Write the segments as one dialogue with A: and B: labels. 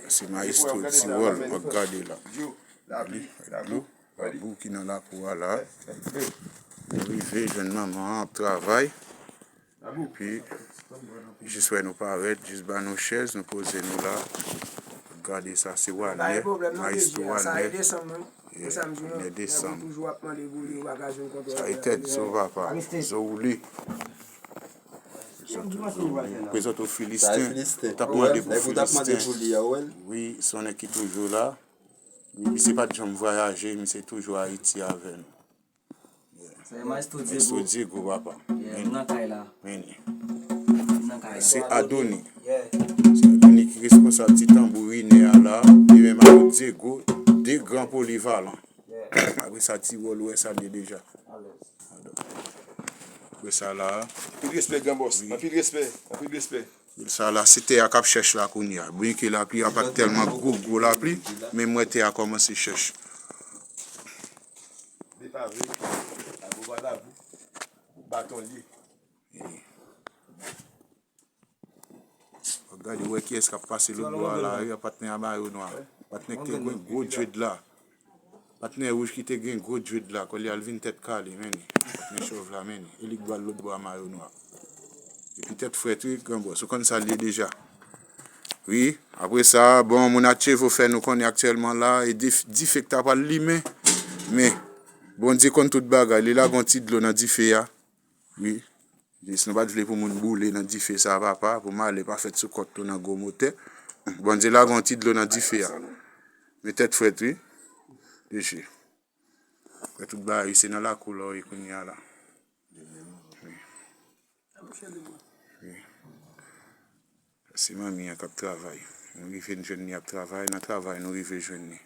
A: C'est maestro Tirol, regardez là. Lakou qui dans la cour là. Arrivé, jeune maman, on travaille. Et puis, je souhaite nous paraître, juste dans nos chaises, nous poser nous là. Regardez ça, c'est Wallet, maestro Wallet. Il descend. Ça a été dit, ça va pas. Ça roulé. Présente aux Philistins. T'as demandé pour Philistins. Oui, son équipe toujours là. Mais c'est pas de gens voyager, mais c'est toujours Haïti avec nous.
B: C'est Maestro
A: Diego, papa. C'est Adoni. C'est Adoni qui est responsable du tambourine là. Et même avec Diego, des grands polyvalents. Après ça, Tirol, ouais, ça dit déjà. Après ça là.
C: Plus de respect, grand boss. Plus de respect.
A: Ça là, c'était à cap cherche là qu'on y a. Bien que la pluie n'a pas tellement gros la pluie, mais moi t'es à commencer à chercher. Regardez où qui est-ce qui a passé le bois là, il y a pas de maillot noir. Pas de qui a un gros dread là. Pas de rouge qui a un gros dread là, quand il y a une tête calée, mais chauve là, il y a l'autre bois maillot noir. Et puis peut-être frère, grand boss, on ça lié déjà. Oui, après ça, bon, mon Atchevwo fait nous qu'on est actuellement là, et difficile pas limé, mais bon Dieu qu'on tout bagarre, il est là qu'on titre l'eau dans diffé. Oui, ce n'est pas de pour mon bouler dans diffé ça va pas, pour moi, il n'est pas fait sous côte dans Gros-Moteur. Bon Dieu là qu'on titre l'eau dans diffé. Mais peut-être frère, oui, déjà. Après tout bagarre, c'est dans la couleur qu'on y a là. C'est mamie qui travaille. Nous arrivons une jeune qui travaille, dans le travail, nous arrivons jeune.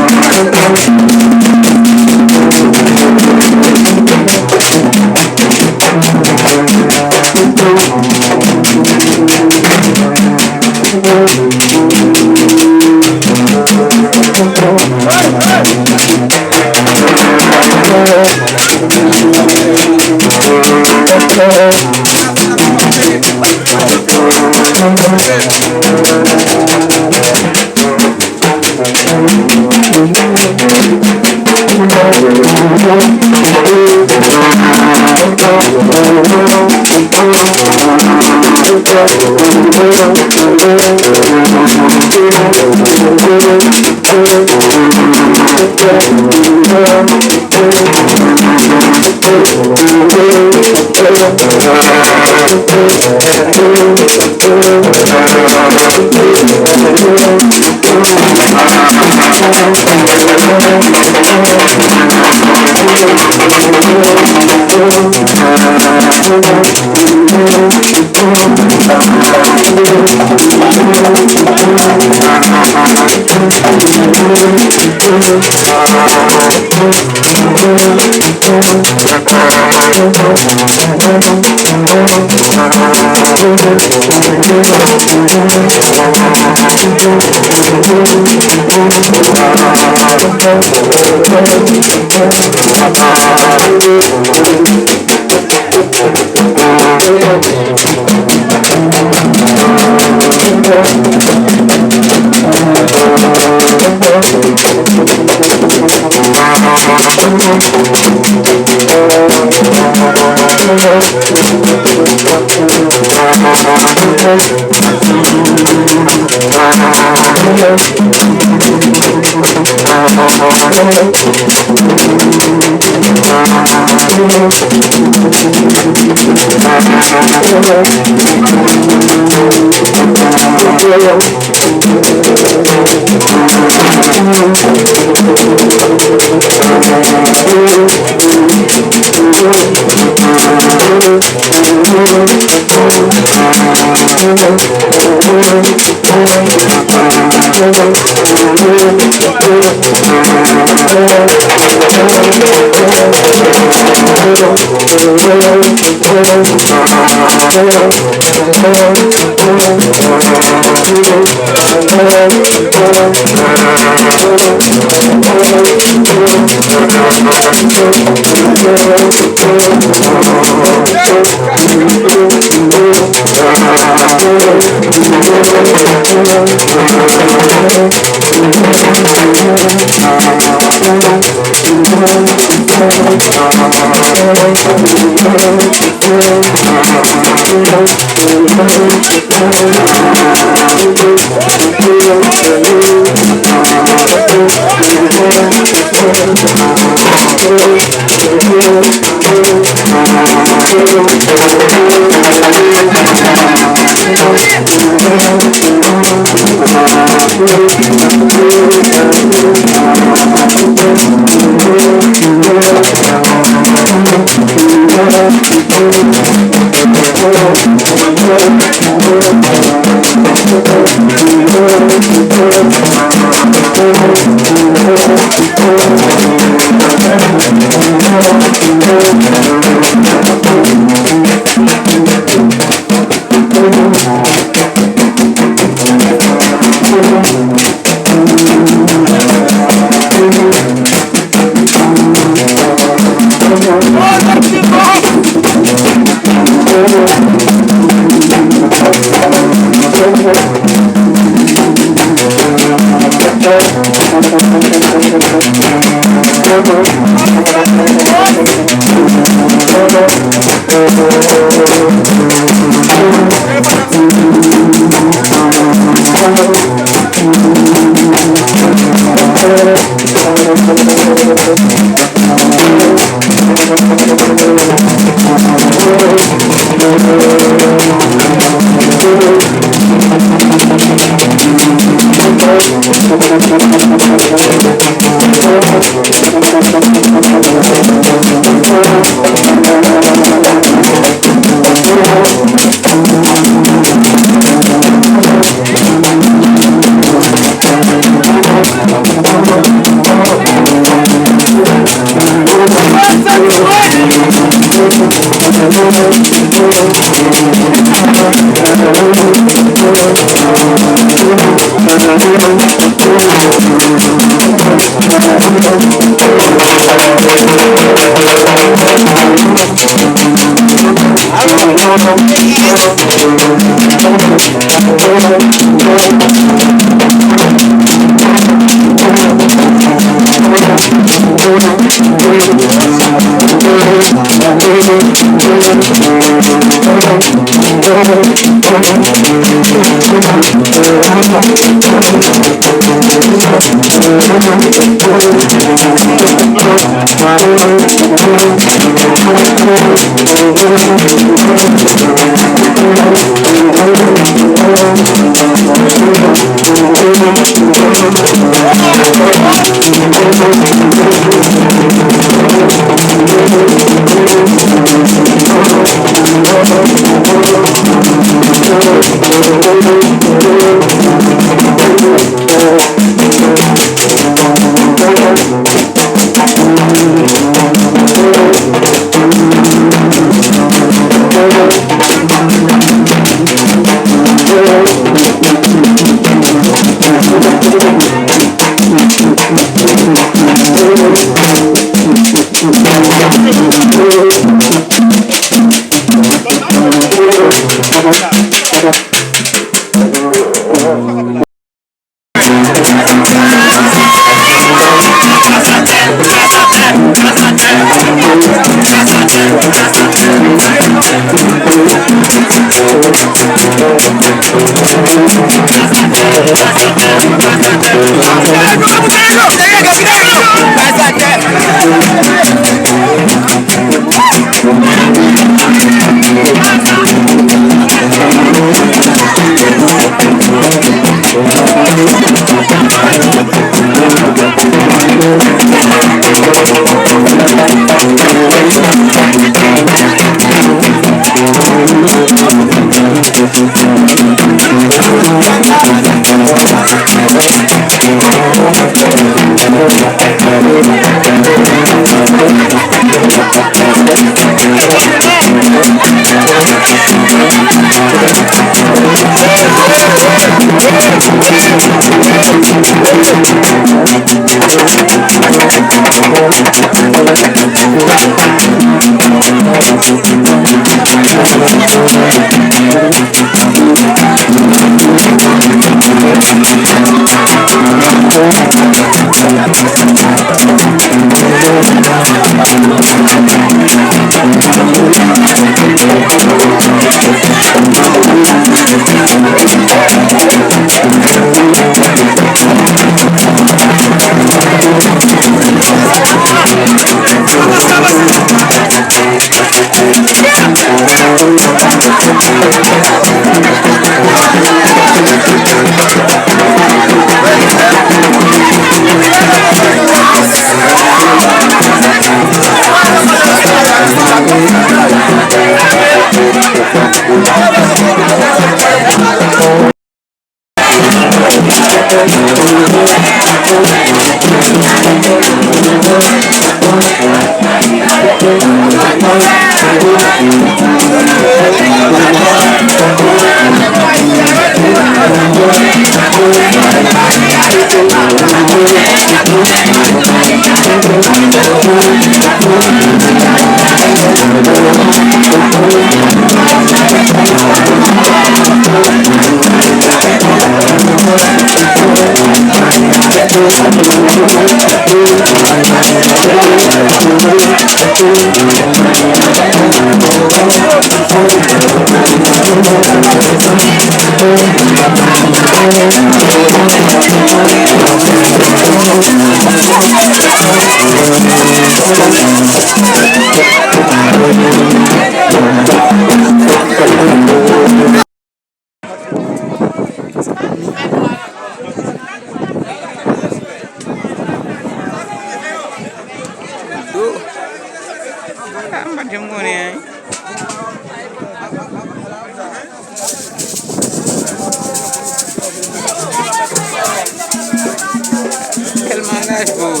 B: Quel mangage beau.